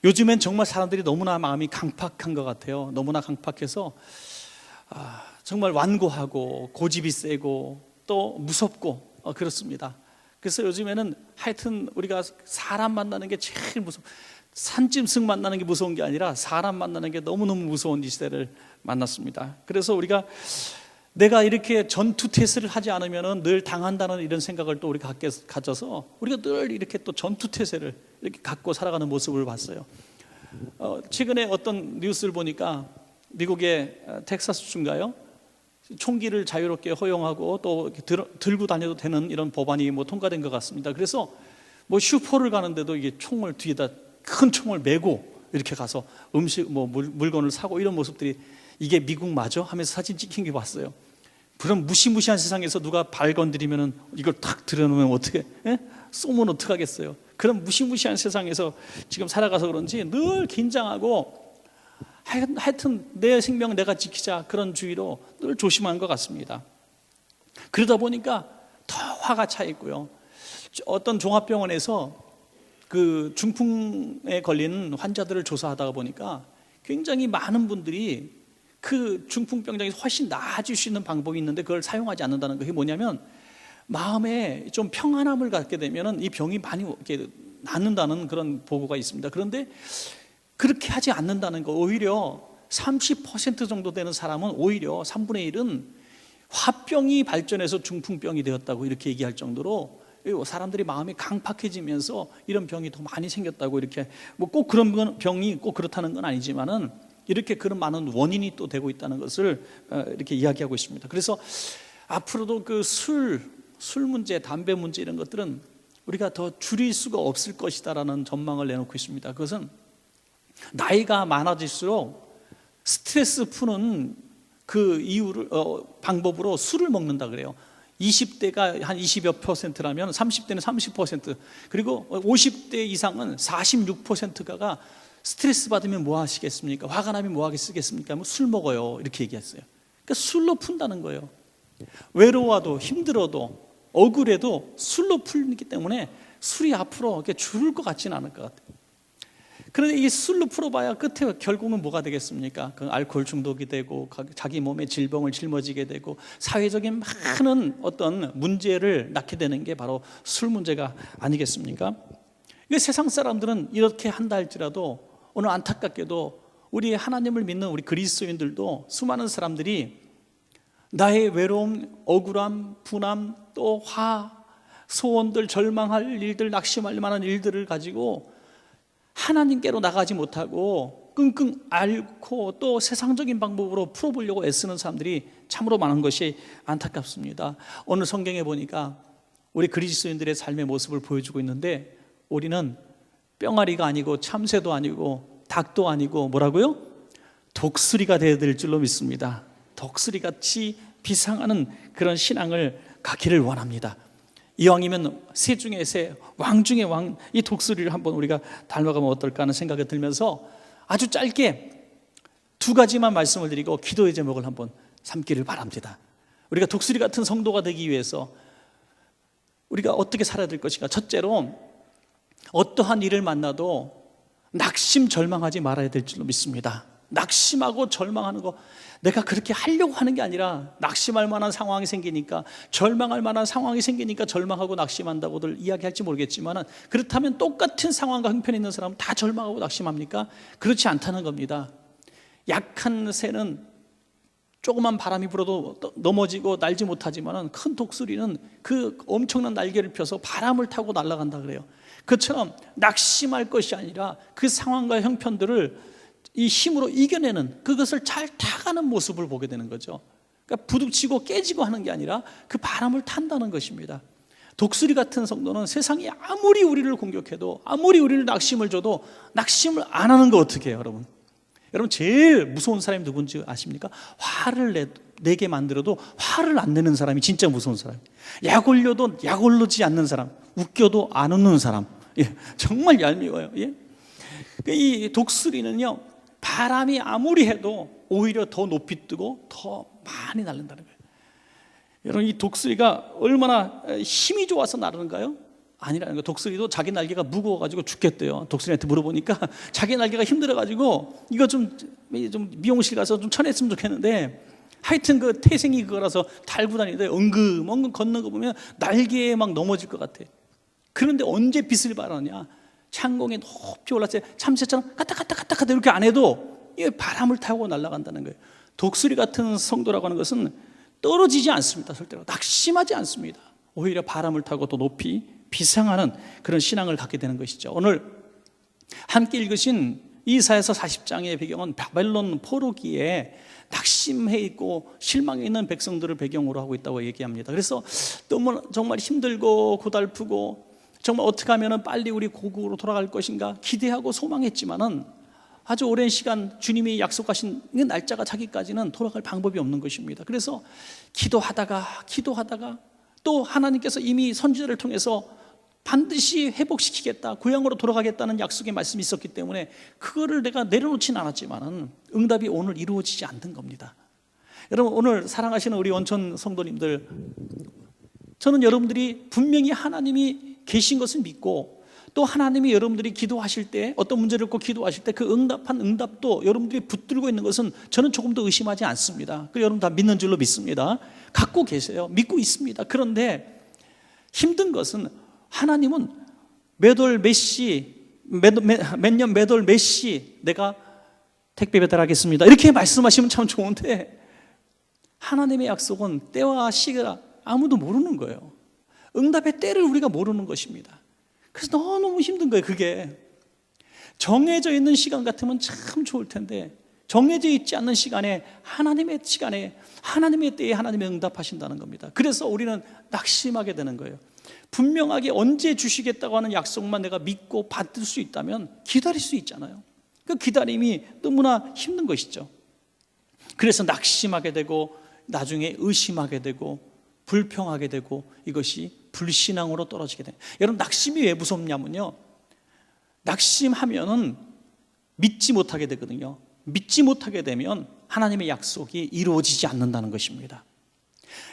요즘엔 정말 사람들이 너무나 마음이 강팍한 것 같아요. 너무나 강팍해서 정말 완고하고 고집이 세고 또 무섭고 그렇습니다. 그래서 요즘에는 하여튼 우리가 사람 만나는 게 제일 산짐승 만나는 게 무서운 게 아니라 사람 만나는 게 너무너무 무서운 이 시대를 만났습니다. 그래서 우리가 내가 이렇게 전투태세를 하지 않으면 늘 당한다는 이런 생각을 또 우리가 가져서 우리가 늘 이렇게 또 전투태세를 이렇게 갖고 살아가는 모습을 봤어요. 최근에 어떤 뉴스를 보니까 미국의 텍사스주인가요? 총기를 자유롭게 허용하고 또 들고 다녀도 되는 이런 법안이 통과된 것 같습니다. 그래서 슈퍼를 가는데도 이게 총을 뒤에다 큰 총을 메고 이렇게 가서 음식 물건을 사고 이런 모습들이 이게 미국 맞아? 하면서 사진 찍힌 게 봤어요. 그럼 무시무시한 세상에서 누가 발 건드리면은 이걸 탁 들여놓으면 어떻게 쏘면 어떡하겠어요? 그런 무시무시한 세상에서 지금 살아가서 그런지 늘 긴장하고 하여튼 내 생명 내가 지키자 그런 주의로 늘 조심한 것 같습니다. 그러다 보니까 더 화가 차 있고요. 어떤 종합병원에서 그 중풍에 걸린 환자들을 조사하다가 보니까 굉장히 많은 분들이 그 중풍병장에서 훨씬 나아질 수 있는 방법이 있는데 그걸 사용하지 않는다는 거. 그게 뭐냐면 마음에 좀 평안함을 갖게 되면 이 병이 많이 이렇게 낫는다는 그런 보고가 있습니다. 그런데 그렇게 하지 않는다는 거, 오히려 30% 정도 되는 사람은 오히려 3분의 1은 화병이 발전해서 중풍병이 되었다고 이렇게 얘기할 정도로 사람들이 마음이 강팍해지면서 이런 병이 더 많이 생겼다고 이렇게 꼭 그런 병이 꼭 그렇다는 건 아니지만은 이렇게 그런 많은 원인이 또 되고 있다는 것을 이렇게 이야기하고 있습니다. 그래서 앞으로도 그 술 문제, 담배 문제 이런 것들은 우리가 더 줄일 수가 없을 것이다라는 전망을 내놓고 있습니다. 그것은 나이가 많아질수록 스트레스 푸는 그 방법으로 술을 먹는다 그래요. 20대가 한 20여 %라면 30대는 30%, 그리고 50대 이상은 46%가 스트레스 받으면 뭐 하시겠습니까? 화가 나면 뭐 하겠습니까? 술 먹어요. 이렇게 얘기했어요. 그러니까 술로 푼다는 거예요. 외로워도 힘들어도 억울해도 술로 풀기 때문에 술이 앞으로 이렇게 줄을 것 같지는 않을 것 같아요. 그런데 이 술로 풀어봐야 끝에 결국은 뭐가 되겠습니까? 그 알코올 중독이 되고 자기 몸에 질병을 짊어지게 되고 사회적인 많은 어떤 문제를 낳게 되는 게 바로 술 문제가 아니겠습니까? 세상 사람들은 이렇게 한다 할지라도 오늘 안타깝게도 우리 하나님을 믿는 우리 그리스도인들도 수많은 사람들이 나의 외로움, 억울함, 분함, 또 소원들, 절망할 일들, 낙심할 만한 일들을 가지고 하나님께로 나가지 못하고 끙끙 앓고 또 세상적인 방법으로 풀어보려고 애쓰는 사람들이 참으로 많은 것이 안타깝습니다. 오늘 성경에 보니까 우리 그리스도인들의 삶의 모습을 보여주고 있는데 우리는 뿅아리가 아니고 참새도 아니고 닭도 아니고 뭐라고요? 독수리가 되어야 될 줄로 믿습니다. 독수리같이 비상하는 그런 신앙을 갖기를 원합니다. 이왕이면 새 중에 새, 왕 중에 왕, 이 독수리를 한번 우리가 닮아가면 어떨까 하는 생각이 들면서 아주 짧게 두 가지만 말씀을 드리고 기도의 제목을 한번 삼기를 바랍니다. 우리가 독수리 같은 성도가 되기 위해서 우리가 어떻게 살아야 될 것인가? 첫째로 어떠한 일을 만나도 낙심 절망하지 말아야 될 줄로 믿습니다. 낙심하고 절망하는 거, 내가 그렇게 하려고 하는 게 아니라 낙심할 만한 상황이 생기니까, 절망할 만한 상황이 생기니까 절망하고 낙심한다고들 이야기할지 모르겠지만, 그렇다면 똑같은 상황과 형편에 있는 사람은 다 절망하고 낙심합니까? 그렇지 않다는 겁니다. 약한 새는 조그만 바람이 불어도 넘어지고 날지 못하지만 큰 독수리는 그 엄청난 날개를 펴서 바람을 타고 날아간다 그래요. 그처럼 낙심할 것이 아니라 그 상황과 형편들을 이 힘으로 이겨내는, 그것을 잘 타가는 모습을 보게 되는 거죠. 그러니까 부딪히고 깨지고 하는 게 아니라 그 바람을 탄다는 것입니다. 독수리 같은 성도는 세상이 아무리 우리를 공격해도, 아무리 우리를 낙심을 줘도 낙심을 안 하는 거 어떻게 해요, 여러분? 여러분 제일 무서운 사람이 누군지 아십니까? 화를 내게 만들어도 화를 안 내는 사람이 진짜 무서운 사람이에요. 약 올려도 약 올리지 않는 사람, 웃겨도 안 웃는 사람, 정말 얄미워요. 이 독수리는요, 바람이 아무리 해도 오히려 더 높이 뜨고 더 많이 날른다는 거예요. 여러분, 이 독수리가 얼마나 힘이 좋아서 나르는가요? 아니라는 거예요. 독수리도 자기 날개가 무거워가지고 죽겠대요. 독수리한테 물어보니까 자기 날개가 힘들어가지고 이거 좀 미용실 가서 좀 쳐냈으면 좋겠는데, 하여튼 그 태생이 그거라서 달고 다니는데 엉금 걷는 거 보면 날개에 막 넘어질 것 같아. 그런데 언제 빛을 발하냐? 창공에 높이 올랐을 때 참새처럼 까딱까딱까딱 이렇게 안 해도 이게 바람을 타고 날아간다는 거예요. 독수리 같은 성도라고 하는 것은 떨어지지 않습니다. 절대로 낙심하지 않습니다. 오히려 바람을 타고 더 높이 비상하는 그런 신앙을 갖게 되는 것이죠. 오늘 함께 읽으신 이사야서 40장의 배경은 바벨론 포로기에 낙심해 있고 실망해 있는 백성들을 배경으로 하고 있다고 얘기합니다. 그래서 너무 정말 힘들고 고달프고 정말 어떻게 하면 빨리 우리 고국으로 돌아갈 것인가 기대하고 소망했지만은 아주 오랜 시간 주님이 약속하신 날짜가 차기까지는 돌아갈 방법이 없는 것입니다. 그래서 기도하다가 또 하나님께서 이미 선지자를 통해서 반드시 회복시키겠다, 고향으로 돌아가겠다는 약속의 말씀이 있었기 때문에 그거를 내가 내려놓지는 않았지만은 응답이 오늘 이루어지지 않는 겁니다. 여러분, 오늘 사랑하시는 우리 원천 성도님들, 저는 여러분들이 분명히 하나님이 계신 것을 믿고, 또 하나님이 여러분들이 기도하실 때, 어떤 문제를 갖고 기도하실 때 그 응답도 여러분들이 붙들고 있는 것은 저는 조금 더 의심하지 않습니다. 그 여러분 다 믿는 줄로 믿습니다. 갖고 계세요. 믿고 있습니다. 그런데 힘든 것은 하나님은 몇년 몇 시 내가 택배 배달하겠습니다 이렇게 말씀하시면 참 좋은데, 하나님의 약속은 때와 시기가 아무도 모르는 거예요. 응답의 때를 우리가 모르는 것입니다. 그래서 너무 힘든 거예요. 그게 정해져 있는 시간 같으면 참 좋을 텐데, 정해져 있지 않는 시간에 하나님의 때에 하나님의 응답하신다는 겁니다. 그래서 우리는 낙심하게 되는 거예요. 분명하게 언제 주시겠다고 하는 약속만 내가 믿고 받을 수 있다면 기다릴 수 있잖아요. 그 기다림이 너무나 힘든 것이죠. 그래서 낙심하게 되고 나중에 의심하게 되고 불평하게 되고, 이것이 불신앙으로 떨어지게 돼요. 여러분, 낙심이 왜 무섭냐면요, 낙심하면은 믿지 못하게 되거든요. 믿지 못하게 되면 하나님의 약속이 이루어지지 않는다는 것입니다.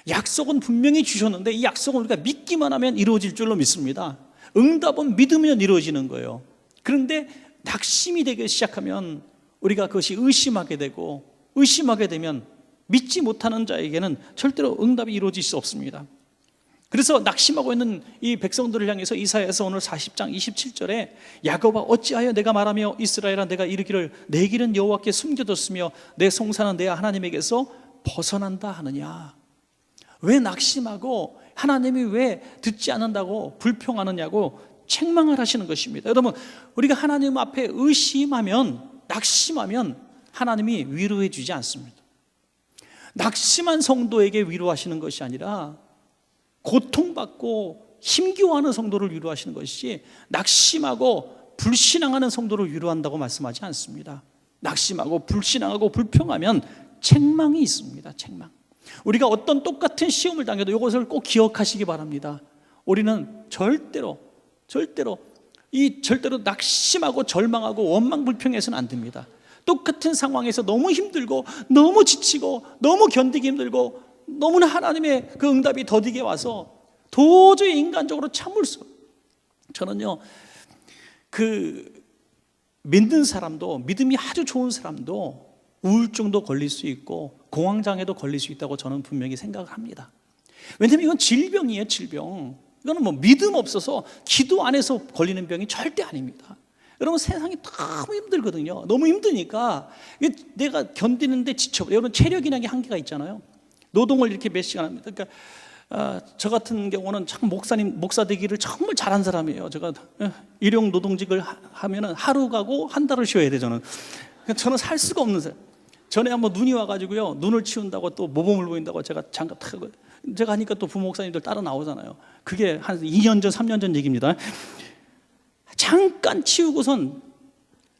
약속은 분명히 주셨는데 이 약속은 우리가 믿기만 하면 이루어질 줄로 믿습니다. 응답은 믿으면 이루어지는 거예요. 그런데 낙심이 되기 시작하면 우리가 그것이 의심하게 되고, 의심하게 되면 믿지 못하는 자에게는 절대로 응답이 이루어질 수 없습니다. 그래서 낙심하고 있는 이 백성들을 향해서 이사야서 오늘 40장 27절에 야곱아 어찌하여 내가 말하며 이스라엘아 내가 이르기를 내 길은 여호와께 숨겨뒀으며 내 송사는 내 하나님에게서 벗어난다 하느냐. 왜 낙심하고 하나님이 왜 듣지 않는다고 불평하느냐고 책망을 하시는 것입니다. 여러분, 우리가 하나님 앞에 의심하면, 낙심하면 하나님이 위로해 주지 않습니다. 낙심한 성도에게 위로하시는 것이 아니라 고통받고 힘겨워하는 성도를 위로하시는 것이지, 낙심하고 불신앙하는 성도를 위로한다고 말씀하지 않습니다. 낙심하고 불신앙하고 불평하면 책망이 있습니다. 책망. 우리가 어떤 똑같은 시험을 당해도 이것을 꼭 기억하시기 바랍니다. 우리는 절대로 낙심하고 절망하고 원망불평해서는 안 됩니다. 똑같은 상황에서 너무 힘들고 너무 지치고 너무 견디기 힘들고 너무나 하나님의 그 응답이 더디게 와서 도저히 인간적으로 참을 수, 저는요 그 믿는 사람도, 믿음이 아주 좋은 사람도 우울증도 걸릴 수 있고 공황장애도 걸릴 수 있다고 저는 분명히 생각을 합니다. 왜냐하면 이건 질병이에요. 질병. 이거는 뭐 믿음 없어서 기도 안 해서 걸리는 병이 절대 아닙니다. 여러분, 세상이 너무 힘들거든요. 너무 힘드니까 내가 견디는데 지쳐버려요. 여러분, 체력이라는 게 한계가 있잖아요. 노동을 이렇게 몇 시간 합니다. 그러니까 저 같은 경우는 참 목사 되기를 정말 잘한 사람이에요. 제가 일용 노동직을 하면은 하루 가고 한 달을 쉬어야 돼. 저는 살 수가 없는 사람. 전에 한번 눈이 와가지고요, 눈을 치운다고 또 모범을 보인다고 제가 장갑 타고, 제가 하니까 또 부목사님들 따라 나오잖아요. 그게 한 2년 전 3년 전 얘기입니다. 잠깐 치우고선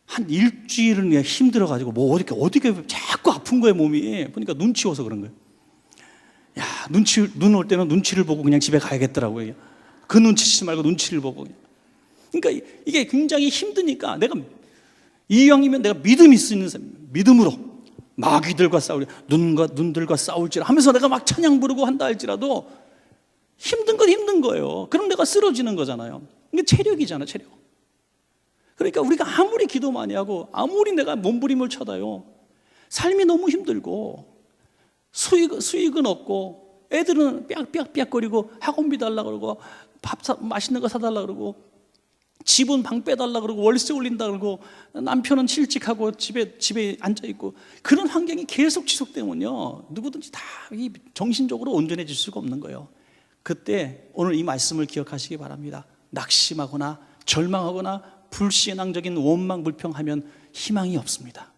한 일주일은 그냥 힘들어가지고 뭐 어디게 자꾸 아픈 거예요. 몸이 보니까 눈 치워서 그런 거예요. 야, 눈 올 때는 눈치를 보고 그냥 집에 가야겠더라고요. 그 눈치 치지 말고 눈치를 보고. 그러니까 이게 굉장히 힘드니까, 내가 이왕이면 내가 믿음이 있는 사람, 믿음으로 마귀들과 싸우려, 눈들과 싸울지라 하면서 내가 막 찬양 부르고 한다 할지라도 힘든 건 힘든 거예요. 그럼 내가 쓰러지는 거잖아요. 이게 체력이잖아, 체력. 그러니까 우리가 아무리 기도 많이 하고 아무리 내가 몸부림을 쳐다요, 삶이 너무 힘들고 수익은 없고 애들은 삐약삐약거리고 학원비 달라고 그러고 맛있는 거 사달라고 그러고 집은 방 빼달라고 그러고 월세 올린다고 그러고 남편은 실직하고 집에 앉아있고 그런 환경이 계속 지속되면요, 누구든지 다 이 정신적으로 온전해질 수가 없는 거예요. 그때 오늘 이 말씀을 기억하시기 바랍니다. 낙심하거나 절망하거나 불신앙적인 원망불평하면 희망이 없습니다.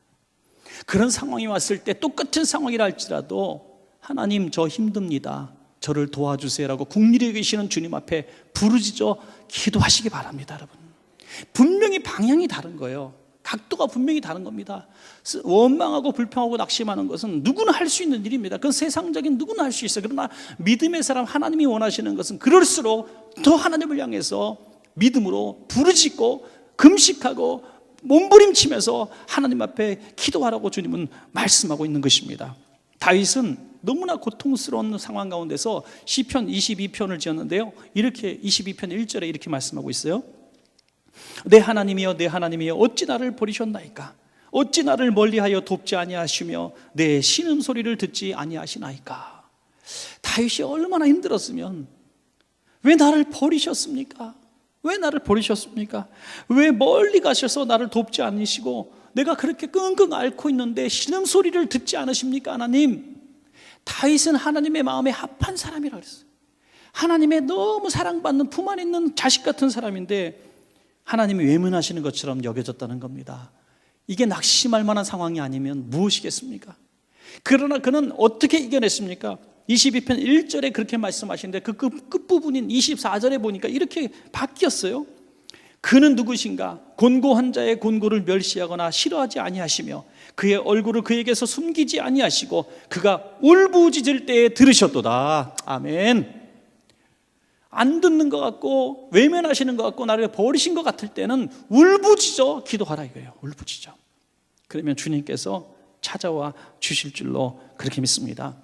그런 상황이 왔을 때 똑같은 상황이라 할지라도 하나님 저 힘듭니다, 저를 도와주세요라고 국리에 계시는 주님 앞에 부르짖어 기도하시기 바랍니다. 여러분, 분명히 방향이 다른 거예요. 각도가 분명히 다른 겁니다. 원망하고 불평하고 낙심하는 것은 누구나 할 수 있는 일입니다. 그건 세상적인 누구나 할 수 있어요. 그러나 믿음의 사람, 하나님이 원하시는 것은 그럴수록 더 하나님을 향해서 믿음으로 부르짖고 금식하고 몸부림치면서 하나님 앞에 기도하라고 주님은 말씀하고 있는 것입니다. 다윗은 너무나 고통스러운 상황 가운데서 시편 22편을 지었는데요, 이렇게 22편 1절에 이렇게 말씀하고 있어요. 내 하나님이여, 내 하나님이여, 어찌 나를 버리셨나이까? 어찌 나를 멀리하여 돕지 아니하시며 내 신음소리를 듣지 아니하시나이까? 다윗이 얼마나 힘들었으면 왜 나를 버리셨습니까? 왜 나를 버리셨습니까? 왜 멀리 가셔서 나를 돕지 않으시고 내가 그렇게 끙끙 앓고 있는데 신음소리를 듣지 않으십니까? 하나님, 다윗은 하나님의 마음에 합한 사람이라고 그랬어요. 하나님의 너무 사랑받는 품 안에 있는 자식 같은 사람인데 하나님이 외면하시는 것처럼 여겨졌다는 겁니다. 이게 낙심할 만한 상황이 아니면 무엇이겠습니까? 그러나 그는 어떻게 이겨냈습니까? 22편 1절에 그렇게 말씀하시는데 그 끝부분인 24절에 보니까 이렇게 바뀌었어요. 그는 누구신가? 곤고한 자의 곤고를 멸시하거나 싫어하지 아니하시며 그의 얼굴을 그에게서 숨기지 아니하시고 그가 울부짖을 때에 들으셨도다. 아멘. 안 듣는 것 같고 외면하시는 것 같고 나를 버리신 것 같을 때는 울부짖어 기도하라 이거예요. 울부짖어. 그러면 주님께서 찾아와 주실 줄로 그렇게 믿습니다.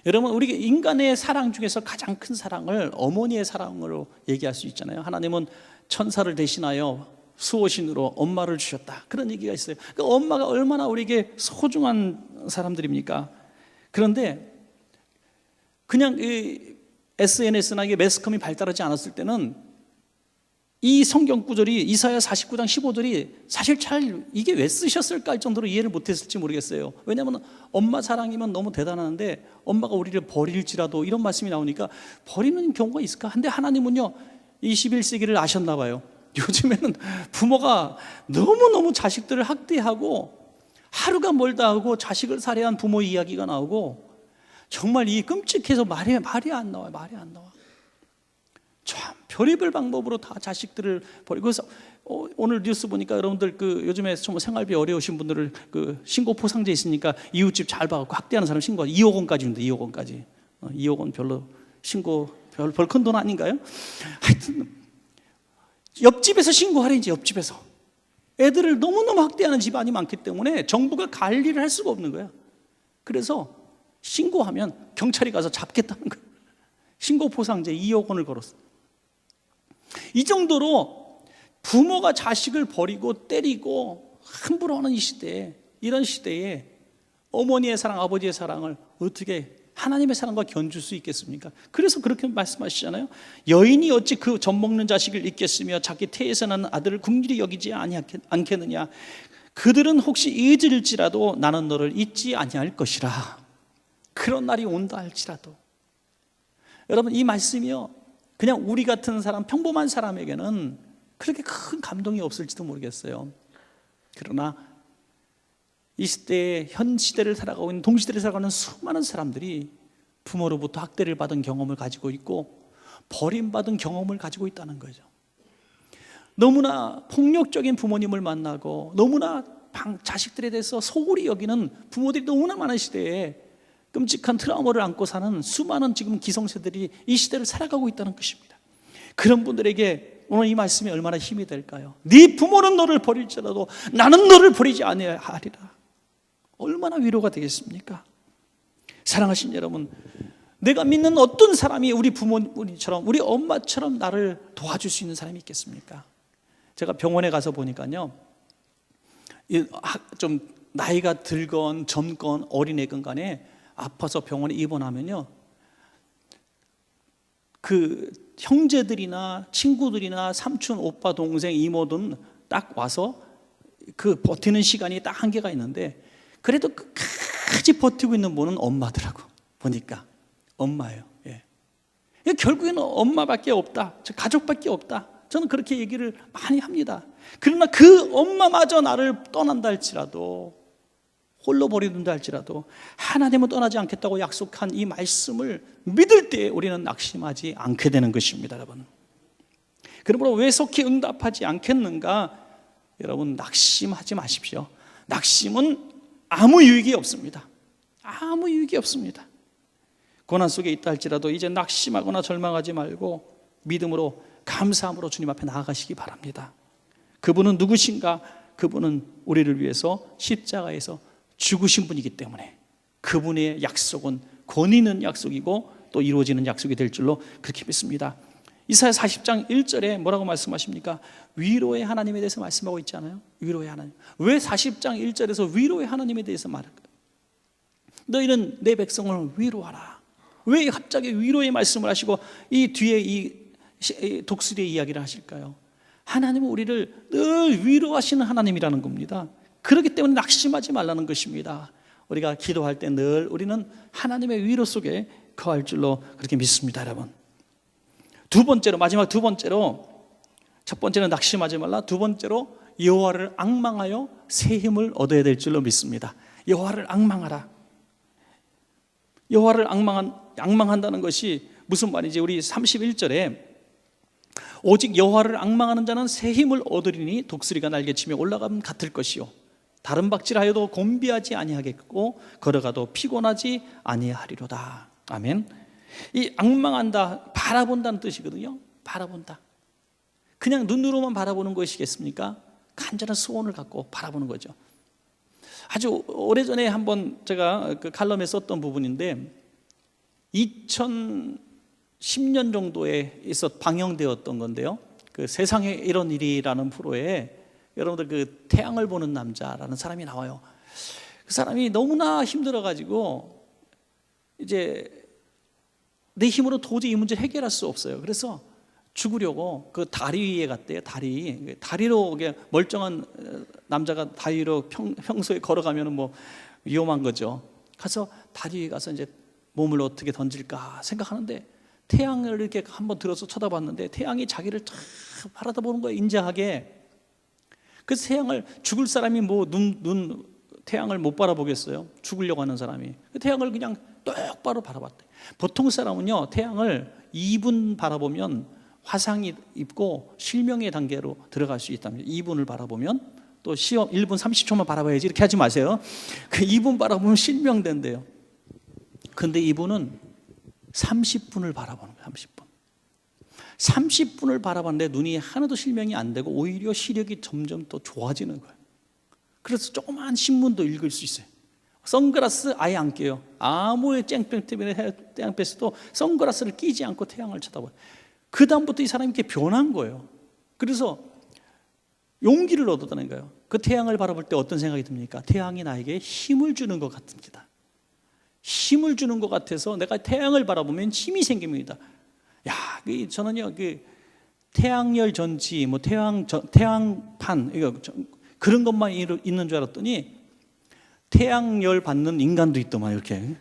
여러분, 우리 인간의 사랑 중에서 가장 큰 사랑을 어머니의 사랑으로 얘기할 수 있잖아요. 하나님은 천사를 대신하여 수호신으로 엄마를 주셨다, 그런 얘기가 있어요. 그 엄마가 얼마나 우리에게 소중한 사람들입니까? 그런데 그냥 이 SNS나 매스컴이 발달하지 않았을 때는 이 성경 구절이 이사야 49장 15절이 사실 잘 이게 왜 쓰셨을까 할 정도로 이해를 못했을지 모르겠어요. 왜냐하면 엄마 사랑이면 너무 대단한데 엄마가 우리를 버릴지라도 이런 말씀이 나오니까 버리는 경우가 있을까? 근데 하나님은요 21세기를 아셨나 봐요. 요즘에는 부모가 너무너무 자식들을 학대하고 하루가 멀다 하고 자식을 살해한 부모 이야기가 나오고 정말 이 끔찍해서 말이 안 나와요. 말이 안 나와. 참 별의별 방법으로 다 자식들을 버리고. 그래서 오늘 뉴스 보니까 여러분들 요즘에 좀 생활비 어려우신 분들을 신고 포상제 있으니까 이웃집 잘 봐갖고 학대하는 사람 신고 2억 원까지 준대. 2억 원까지. 2억 원 별로 신고 별 큰 돈 아닌가요? 하여튼 옆집에서 신고하래. 이제 옆집에서 애들을 너무너무 학대하는 집안이 많기 때문에 정부가 관리를 할 수가 없는 거야. 그래서 신고하면 경찰이 가서 잡겠다는 거예요. 신고 포상제 2억 원을 걸었어. 이 정도로 부모가 자식을 버리고 때리고 함부로 하는 이 시대에, 이런 시대에 어머니의 사랑, 아버지의 사랑을 어떻게 하나님의 사랑과 견줄 수 있겠습니까? 그래서 그렇게 말씀하시잖아요. 여인이 어찌 그 젖먹는 자식을 잊겠으며 자기 태에서 나는 아들을 긍휼히 여기지 않겠느냐. 그들은 혹시 잊을지라도 나는 너를 잊지 아니할 것이라. 그런 날이 온다 할지라도. 여러분, 이 말씀이요 그냥 우리 같은 사람, 평범한 사람에게는 그렇게 큰 감동이 없을지도 모르겠어요. 그러나 이 시대에, 현 시대를 살아가고 있는, 동시대를 살아가는 수많은 사람들이 부모로부터 학대를 받은 경험을 가지고 있고 버림받은 경험을 가지고 있다는 거죠. 너무나 폭력적인 부모님을 만나고 너무나 자식들에 대해서 소홀히 여기는 부모들이 너무나 많은 시대에 끔찍한 트라우마를 안고 사는 수많은 지금 기성세들이 이 시대를 살아가고 있다는 것입니다. 그런 분들에게 오늘 이 말씀이 얼마나 힘이 될까요? 네 부모는 너를 버릴지라도 나는 너를 버리지 아니하리라. 얼마나 위로가 되겠습니까? 사랑하신 여러분, 내가 믿는 어떤 사람이 우리 부모님처럼, 우리 엄마처럼 나를 도와줄 수 있는 사람이 있겠습니까? 제가 병원에 가서 보니까요, 좀 나이가 들건 젊건 어린애건 간에 아파서 병원에 입원하면요, 그 형제들이나 친구들이나 삼촌, 오빠, 동생, 이모든 딱 와서 그 버티는 시간이 딱 한계가 있는데, 그래도 끝까지 버티고 있는 분은 엄마더라고. 보니까 엄마예요. 예. 결국에는 엄마밖에 없다, 가족밖에 없다, 저는 그렇게 얘기를 많이 합니다. 그러나 그 엄마마저 나를 떠난다 할지라도, 홀로 버리는다 할지라도 하나님은 떠나지 않겠다고 약속한 이 말씀을 믿을 때 우리는 낙심하지 않게 되는 것입니다. 여러분, 그러므로 왜 속히 응답하지 않겠는가? 여러분, 낙심하지 마십시오. 낙심은 아무 유익이 없습니다. 아무 유익이 없습니다. 고난 속에 있다 할지라도 이제 낙심하거나 절망하지 말고 믿음으로, 감사함으로 주님 앞에 나아가시기 바랍니다. 그분은 누구신가? 그분은 우리를 위해서 십자가에서 죽으신 분이기 때문에 그분의 약속은 권위 있는 약속이고 또 이루어지는 약속이 될 줄로 그렇게 믿습니다. 이사야 40장 1절에 뭐라고 말씀하십니까? 위로의 하나님에 대해서 말씀하고 있지 않아요? 위로의 하나님. 왜 40장 1절에서 위로의 하나님에 대해서 말할까요? 너희는 내 백성을 위로하라. 왜 갑자기 위로의 말씀을 하시고 이 뒤에 이 독수리의 이야기를 하실까요? 하나님은 우리를 늘 위로하시는 하나님이라는 겁니다. 그렇기 때문에 낙심하지 말라는 것입니다. 우리가 기도할 때 늘 우리는 하나님의 위로 속에 거할 줄로 그렇게 믿습니다. 여러분, 두 번째로, 마지막 두 번째로, 첫 번째는 낙심하지 말라, 두 번째로 여호와를 앙망하여 새 힘을 얻어야 될 줄로 믿습니다. 여호와를 앙망하라. 여호와를 앙망한다는 것이 무슨 말인지, 우리 31절에 오직 여호와를 앙망하는 자는 새 힘을 얻으리니 독수리가 날개치며 올라가면 같을 것이요 다른 박질하여도 곤비하지 아니하겠고 걸어가도 피곤하지 아니하리로다. 아멘. 이 앙망한다, 바라본다는 뜻이거든요. 바라본다. 그냥 눈으로만 바라보는 것이겠습니까? 간절한 소원을 갖고 바라보는 거죠. 아주 오래전에 한번 제가 그 칼럼에 썼던 부분인데, 2010년 정도에 방영되었던 건데요, 그 세상에 이런 일이라는 프로에 여러분들 그 태양을 보는 남자라는 사람이 나와요. 그 사람이 너무나 힘들어가지고 이제 내 힘으로 도저히 이 문제를 해결할 수 없어요. 그래서 죽으려고 그 다리 위에 갔대요. 다리로 멀쩡한 남자가 다리로 평소에 걸어가면 뭐 위험한 거죠. 가서 다리 위에 가서 이제 몸을 어떻게 던질까 생각하는데, 태양을 이렇게 한번 들어서 쳐다봤는데 태양이 자기를 쫙 바라다보는 거예요, 인자하게. 그래서 태양을, 죽을 사람이 뭐 태양을 못 바라보겠어요? 죽으려고 하는 사람이. 태양을 그냥 똑바로 바라봤대. 보통 사람은요, 태양을 2분 바라보면 화상이 입고 실명의 단계로 들어갈 수 있답니다. 2분을 바라보면. 또 시험 1분 30초만 바라봐야지 이렇게 하지 마세요. 그 2분 바라보면 실명된대요. 근데 이분은 30분을 바라보는 거예요. 30분을 바라봤는데 눈이 하나도 실명이 안 되고 오히려 시력이 점점 더 좋아지는 거예요. 그래서 조그만 신문도 읽을 수 있어요. 선글라스 아예 안 껴요. 아무의 쨍뺑 때문에 태양 뺐어도 선글라스를 끼지 않고 태양을 쳐다봐요. 그 다음부터 이 사람이 이렇게 변한 거예요. 그래서 용기를 얻었다는 거예요. 그 태양을 바라볼 때 어떤 생각이 듭니까? 태양이 나에게 힘을 주는 것 같습니다. 힘을 주는 것 같아서 내가 태양을 바라보면 힘이 생깁니다. 야, 저는요, 그 태양열 전지, 뭐 태양판, 이거 그런 것만 있는 줄 알았더니 태양열 받는 인간도 있더만, 이렇게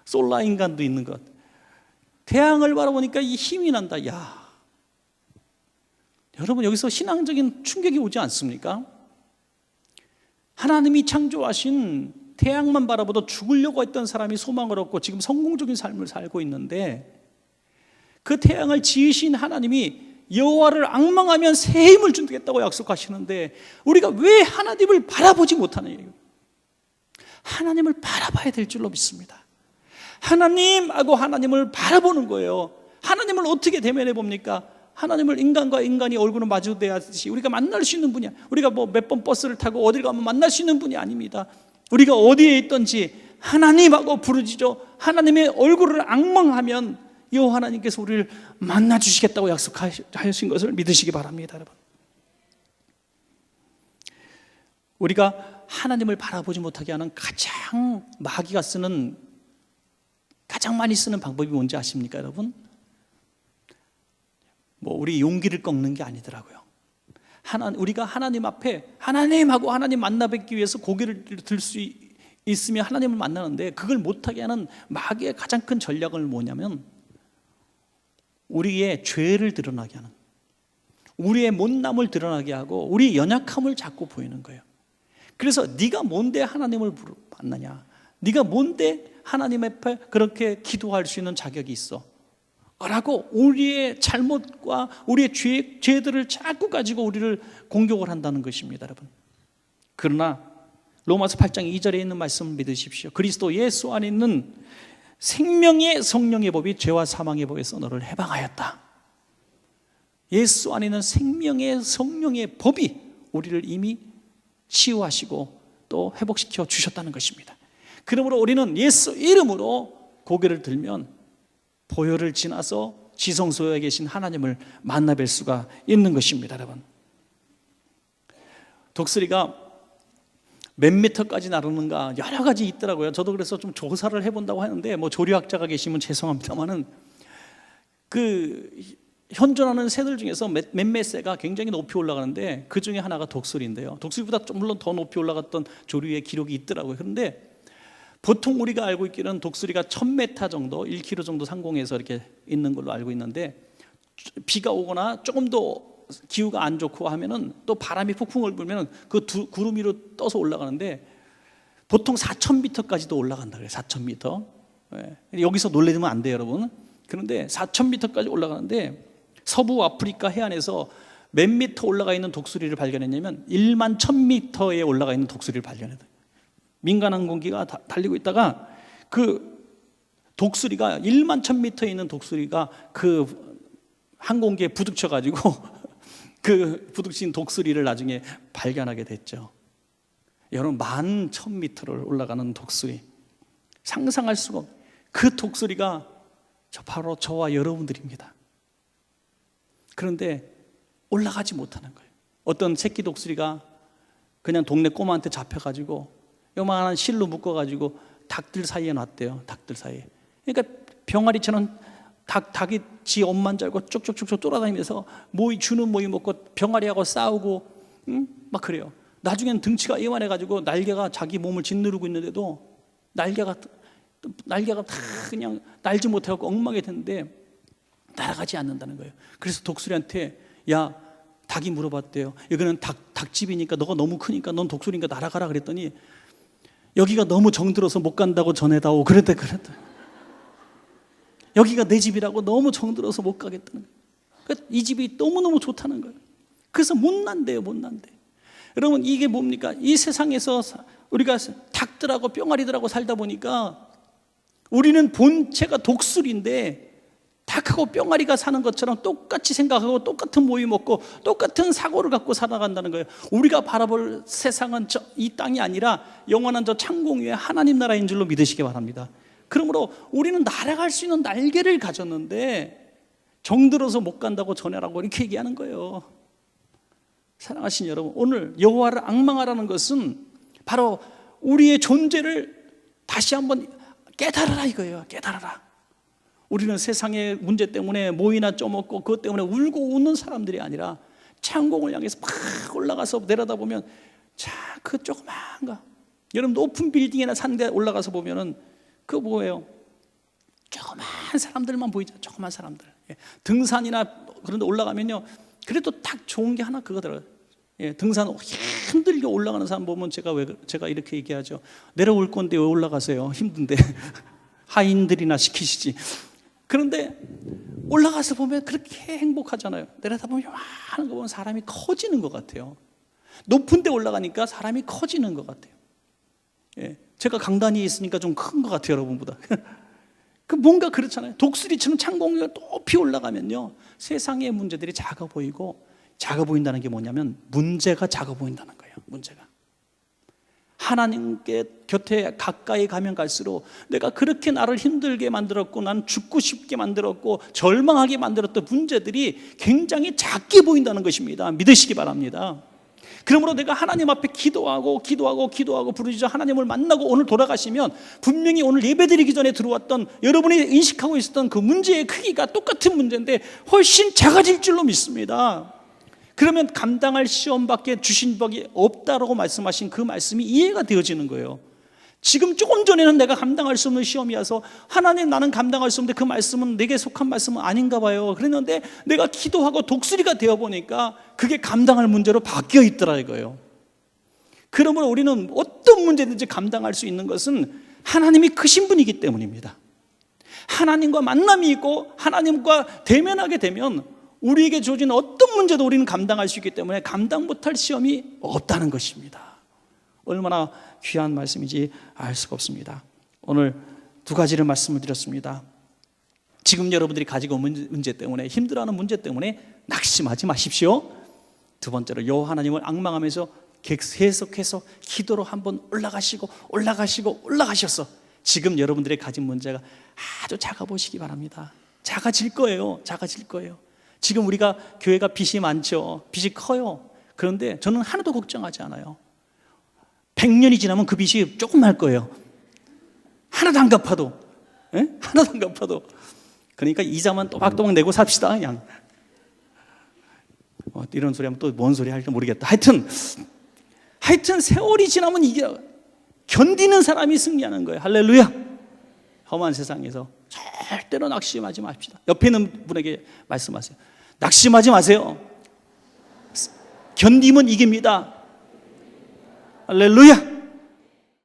솔라 인간도 있는 것. 태양을 바라보니까 이 힘이 난다. 야, 여러분, 여기서 신앙적인 충격이 오지 않습니까? 하나님이 창조하신 태양만 바라보다 죽으려고 했던 사람이 소망을 얻고 지금 성공적인 삶을 살고 있는데, 그 태양을 지으신 하나님이 여호와를 앙망하면 새 힘을 주겠다고 약속하시는데, 우리가 왜 하나님을 바라보지 못하는 얘기예요? 하나님을 바라봐야 될 줄로 믿습니다. 하나님하고 하나님을 바라보는 거예요. 하나님을 어떻게 대면해 봅니까? 하나님을 인간과 인간이 얼굴을 마주대하듯이 우리가 만날 수 있는 분이야. 우리가 뭐 몇 번 버스를 타고 어딜 가면 만날 수 있는 분이 아닙니다. 우리가 어디에 있든지 하나님하고 부르짖어 하나님의 얼굴을 앙망하면 여호와 하나님께서 우리를 만나 주시겠다고 약속하신 것을 믿으시기 바랍니다. 여러분, 우리가 하나님을 바라보지 못하게 하는 가장 마귀가 쓰는 가장 많이 쓰는 방법이 뭔지 아십니까, 여러분? 우리 용기를 꺾는 게 아니더라고요. 우리가 하나님 앞에 하나님하고 하나님 만나 뵙기 위해서 고개를 들 수 있으면 하나님을 만나는데, 그걸 못하게 하는 마귀의 가장 큰 전략은 뭐냐면 우리의 죄를 드러나게 하는, 우리의 못남을 드러나게 하고 우리의 연약함을 자꾸 보이는 거예요. 그래서 네가 뭔데 하나님을 만나냐, 네가 뭔데 하나님 앞에 그렇게 기도할 수 있는 자격이 있어 라고 우리의 잘못과 우리의 죄들을 자꾸 가지고 우리를 공격을 한다는 것입니다, 여러분. 그러나 로마서 8장 2절에 있는 말씀을 믿으십시오. 그리스도 예수 안에 있는 생명의 성령의 법이 죄와 사망의 법에서 너를 해방하였다. 예수 안에 있는 생명의 성령의 법이 우리를 이미 치유하시고 또 회복시켜 주셨다는 것입니다. 그러므로 우리는 예수 이름으로 고개를 들면 보혈을 지나서 지성소에 계신 하나님을 만나뵐 수가 있는 것입니다, 여러분. 독수리가 몇 미터까지 나르는가 여러 가지 있더라고요. 저도 그래서 좀 조사를 해본다고 하는데 조류학자가 계시면 죄송합니다만은 현존하는 새들 중에서 몇몇 새가 굉장히 높이 올라가는데 그 중에 하나가 독수리인데요. 독수리보다 좀 물론 더 높이 올라갔던 조류의 기록이 있더라고요. 그런데 보통 우리가 알고 있기는 독수리가 1000m 정도, 1km 정도 상공에서 이렇게 있는 걸로 알고 있는데, 비가 오거나 조금 더 기후가 안 좋고 하면은 또 바람이 폭풍을 불면은 그 구름 위로 떠서 올라가는데 보통 4000m까지도 올라간다 그래요. 4000m. 여기서 놀래면 안 돼요, 여러분. 그런데 4000m까지 올라가는데 서부 아프리카 해안에서 몇 미터 올라가 있는 독수리를 발견했냐면 1만 1000m에 올라가 있는 독수리를 발견했어요. 민간 항공기가 달리고 있다가 그 독수리가 1만 1000m에 있는 독수리가 그 항공기에 부딪혀 가지고 그 부딪힌 독수리를 나중에 발견하게 됐죠. 여러분, 11,000m를 올라가는 독수리, 상상할 수가 없어요. 그 독수리가 바로 저와 여러분들입니다. 그런데 올라가지 못하는 거예요. 어떤 새끼 독수리가 그냥 동네 꼬마한테 잡혀가지고 요만한 실로 묶어가지고 닭들 사이에 놨대요. 닭들 사이에. 그러니까 병아리처럼 닭이 지 엄만 줄 알고 쭉쭉쭉쭉 돌아다니면서 주는 모이 먹고 병아리하고 싸우고 막 그래요. 나중에는 등치가 이만해가지고 날개가 자기 몸을 짓누르고 있는데도 날개가 다 그냥 날지 못하고 엉망이 됐는데 날아가지 않는다는 거예요. 그래서 독수리한테 야, 닭이 물어봤대요. 여기는 닭집이니까 너가 너무 크니까 넌 독수리니까 날아가라 그랬더니 여기가 너무 정들어서 못 간다고 전해다오 그랬대. 여기가 내 집이라고 너무 정들어서 못 가겠다는 거예요. 그러니까 이 집이 너무너무 좋다는 거예요. 그래서 못난대요. 여러분, 이게 뭡니까? 이 세상에서 우리가 닭들하고 뿅아리들하고 살다 보니까 우리는 본체가 독수리인데 닭하고 뿅아리가 사는 것처럼 똑같이 생각하고 똑같은 모이 먹고 똑같은 사고를 갖고 살아간다는 거예요. 우리가 바라볼 세상은 이 땅이 아니라 영원한 저 창공 위에 하나님 나라인 줄로 믿으시기 바랍니다. 그러므로 우리는 날아갈 수 있는 날개를 가졌는데 정들어서 못 간다고 전해라고 이렇게 얘기하는 거예요. 사랑하신 여러분, 오늘 여호와를 앙망하라는 것은 바로 우리의 존재를 다시 한번 깨달아라 이거예요. 깨달아라. 우리는 세상의 문제 때문에 모이나 쪼먹고 그것 때문에 울고 웃는 사람들이 아니라 창공을 향해서 막 올라가서 내려다보면 그 조그만 거, 여러분 높은 빌딩이나 산데 올라가서 보면은 그 뭐예요? 조그만 사람들만 보이죠. 조그만 사람들. 등산이나 그런 데 올라가면요, 그래도 딱 좋은 게 하나 그거더라고요. 등산 힘들게 올라가는 사람 보면 제가 이렇게 얘기하죠. 내려올 건데 왜 올라가세요? 힘든데. 하인들이나 시키시지. 그런데 올라가서 보면 그렇게 행복하잖아요. 내려다 보면 요만한 거 보면 사람이 커지는 것 같아요. 높은 데 올라가니까 사람이 커지는 것 같아요. 제가 강단위에 있으니까 좀 큰 것 같아요, 여러분보다. 뭔가 그렇잖아요. 독수리처럼 창공에 높이 올라가면요, 세상의 문제들이 작아 보이고, 작아 보인다는 게 뭐냐면 문제가 작아 보인다는 거예요. 문제가 하나님께 곁에 가까이 가면 갈수록 내가 그렇게 나를 힘들게 만들었고 난 죽고 싶게 만들었고 절망하게 만들었던 문제들이 굉장히 작게 보인다는 것입니다. 믿으시기 바랍니다. 그러므로 내가 하나님 앞에 기도하고 부르짖어 하나님을 만나고 오늘 돌아가시면 분명히 오늘 예배드리기 전에 들어왔던 여러분이 인식하고 있었던 그 문제의 크기가 똑같은 문제인데 훨씬 작아질 줄로 믿습니다. 그러면 감당할 시험밖에 주신 법이 없다라고 말씀하신 그 말씀이 이해가 되어지는 거예요. 지금 조금 전에는 내가 감당할 수 없는 시험이 와서 하나님 나는 감당할 수 없는데 그 말씀은 내게 속한 말씀은 아닌가 봐요. 그랬는데 내가 기도하고 독수리가 되어보니까 그게 감당할 문제로 바뀌어 있더라 이거예요. 그러므로 우리는 어떤 문제든지 감당할 수 있는 것은 하나님이 크신 분이기 때문입니다. 하나님과 만남이 있고 하나님과 대면하게 되면 우리에게 주어진 어떤 문제도 우리는 감당할 수 있기 때문에 감당 못할 시험이 없다는 것입니다. 얼마나 귀한 말씀인지 알 수가 없습니다. 오늘 두 가지를 말씀을 드렸습니다. 지금 여러분들이 가지고 있는 문제 때문에, 힘들어하는 문제 때문에 낙심하지 마십시오. 두 번째로 여호와 하나님을 앙망하면서 계속해서 기도로 한번 올라가셔서 지금 여러분들이 가진 문제가 아주 작아 보시기 바랍니다. 작아질 거예요. 지금 우리가 교회가 빚이 많죠. 빚이 커요. 그런데 저는 하나도 걱정하지 않아요. 100년이 지나면 그 빚이 조금 날 거예요. 하나도 안 갚아도. 하나도 안 갚아도. 그러니까 이자만 또박또박 내고 삽시다. 그냥. 이런 소리 하면 또 뭔 소리 할지 모르겠다. 하여튼 세월이 지나면 이게 견디는 사람이 승리하는 거예요. 할렐루야. 험한 세상에서 절대로 낙심하지 맙시다. 옆에 있는 분에게 말씀하세요. 낙심하지 마세요. 견디면 이깁니다. 할렐루야.